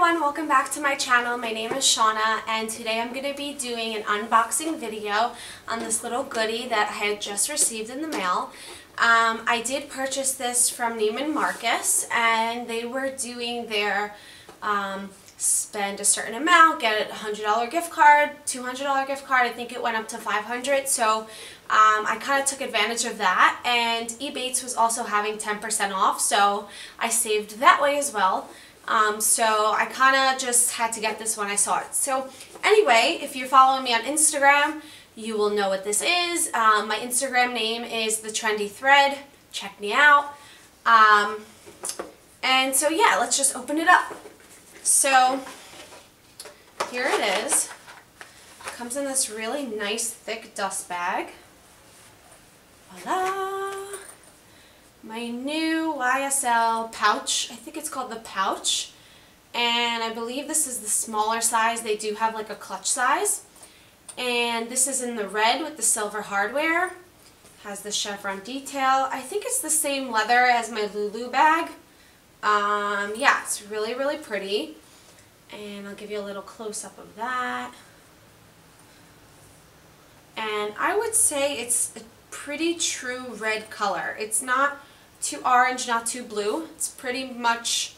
everyone, welcome back to my channel. My name is Shauna and today I'm going to be doing an unboxing video on this little goodie that I had just received in the mail. I did purchase this from Neiman Marcus and they were doing their spend a certain amount, get a $100 gift card, $200 gift card. I think it went up to $500, so I kind of took advantage of that, and Ebates was also having 10% off, so I saved that way as well. So I kind of just had to get this when I saw it. So anyway, if you're following me on Instagram, you will know what this is. My Instagram name is The Trendy Thread. Check me out. And so yeah, let's just open it up. So here it is. It comes in this really nice thick dust bag. Voila! My new YSL pouch. I think it's called the pouch. And I believe this is the smaller size. They do have like a clutch size. And this is in the red with the silver hardware. Has the chevron detail. I think it's the same leather as my Lulu bag. Yeah, it's really, really pretty. And I'll give you a little close-up of that. And I would say it's a pretty true red color. It's not too orange, not too blue. It's pretty much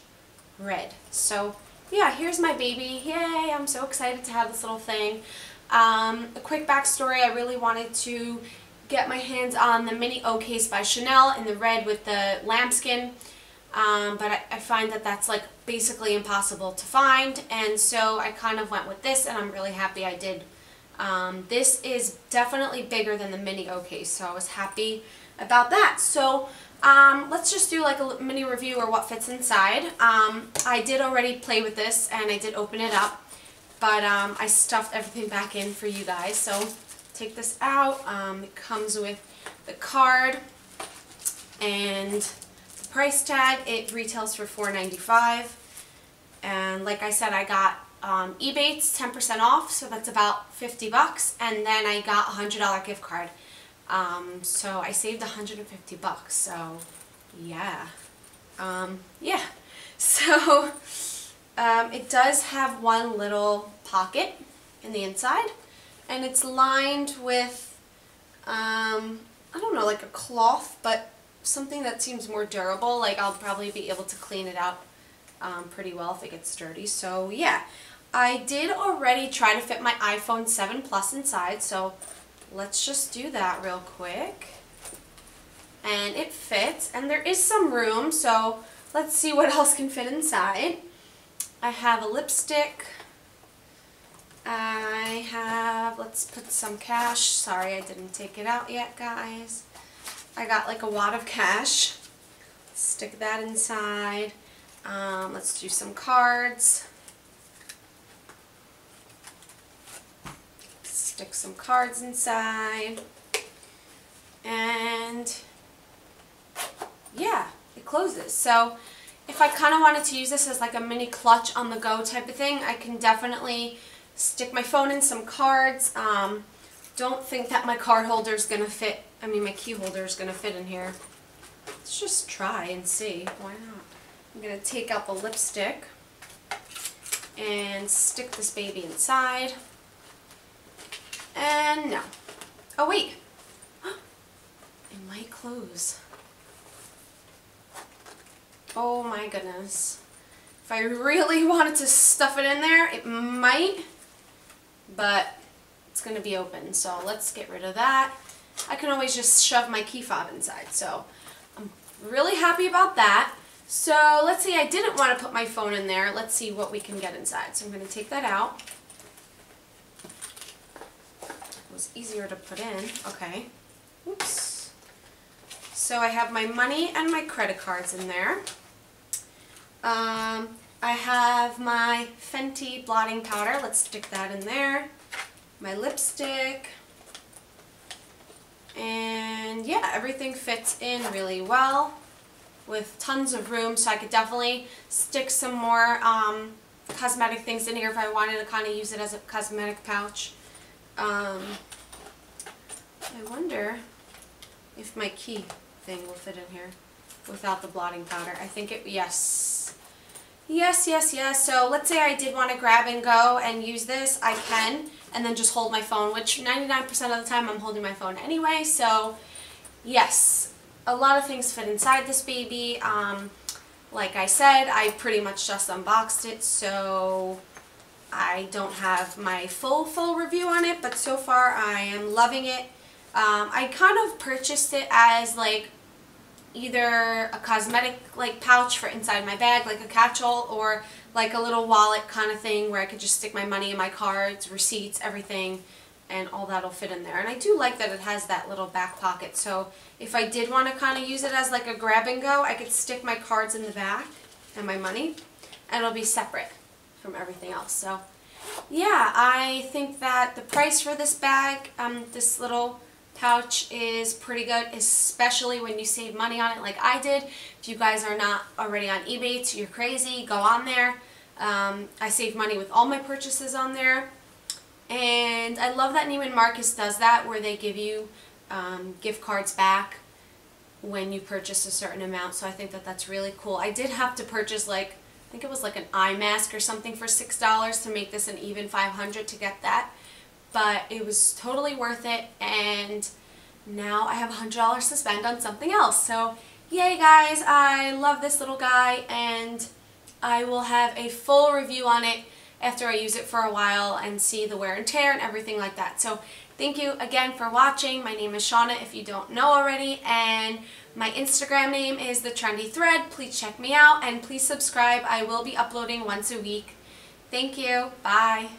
red. So yeah, here's my baby. Yay, I'm so excited to have this little thing. A quick backstory, I really wanted to get my hands on the mini O case by Chanel in the red with the lambskin. But I find that that's like basically impossible to find, and so I kind of went with this, and I'm really happy I did. This is definitely bigger than the mini O case, so I was happy about that. So let's just do like a mini review or what fits inside. I did already play with this and I did open it up, but I stuffed everything back in for you guys. So take this out. It comes with the card and the price tag. It retails for $4.95, and like I said, I got Ebates 10% off, so that's about 50 bucks, and then I got a $100 gift card. So I saved 150 bucks, so yeah. Yeah. So it does have one little pocket in the inside, and it's lined with, I don't know, like a cloth, but something that seems more durable. Like I'll probably be able to clean it out pretty well if it gets dirty. So yeah, I did already try to fit my iPhone 7 Plus inside, so let's just do that real quick. And it fits, and there is some room, so let's see what else can fit inside. I have a lipstick. I have, let's put some cash. Sorry, I didn't take it out yet, guys. I got like a wad of cash. Stick that inside. Let's do some cards. Stick some cards inside, and yeah, it closes. So if I kind of wanted to use this as like a mini clutch on the go type of thing, I can definitely stick my phone in, some cards. Don't think that my card holder is going to fit, I mean my key holder is going to fit in here. Let's just try and see, why not? I'm going to take out the lipstick and stick this baby inside. And no. Oh wait, it might close. Oh my goodness. If I really wanted to stuff it in there, it might, but it's going to be open, so let's get rid of that. I can always just shove my key fob inside, so I'm really happy about that. So let's see, I didn't want to put my phone in there. Let's see what we can get inside. So I'm going to take that out. It was easier to put in. Okay. Oops. So I have my money and my credit cards in there. I have my Fenty blotting powder. Let's stick that in there. My lipstick. And yeah, everything fits in really well with tons of room, so I could definitely stick some more cosmetic things in here if I wanted to kind of use it as a cosmetic pouch. I wonder if my key thing will fit in here without the blotting powder. I think it, yes. Yes, yes, yes. So let's say I did want to grab and go and use this, I can, and then just hold my phone, which 99% of the time I'm holding my phone anyway. So yes, a lot of things fit inside this baby. Like I said, I pretty much just unboxed it, so I don't have my full review on it, but so far I am loving it. I kind of purchased it as like either a cosmetic like pouch for inside my bag, like a catch-all, or like a little wallet kind of thing where I could just stick my money in my cards, receipts, everything, and all that'll fit in there. And I do like that it has that little back pocket, so if I did want to kind of use it as like a grab and go, I could stick my cards in the back and my money, and it'll be separate from everything else. So yeah, I think that the price for this bag, this little pouch, is pretty good, especially when you save money on it like I did. If you guys are not already on eBay, you're crazy, go on there. I save money with all my purchases on there. And I love that Neiman Marcus does that, where they give you gift cards back when you purchase a certain amount. So I think that that's really cool. I did have to purchase like, I think it was like an eye mask or something for $6 to make this an even 500 to get that. But it was totally worth it, and now I have $100 to spend on something else. So yay guys, I love this little guy, and I will have a full review on it after I use it for a while and see the wear and tear and everything like that. So thank you again for watching. My name is Shauna, if you don't know already, and my Instagram name is The Trendy Thread. Please check me out and please subscribe. I will be uploading once a week. Thank you. Bye.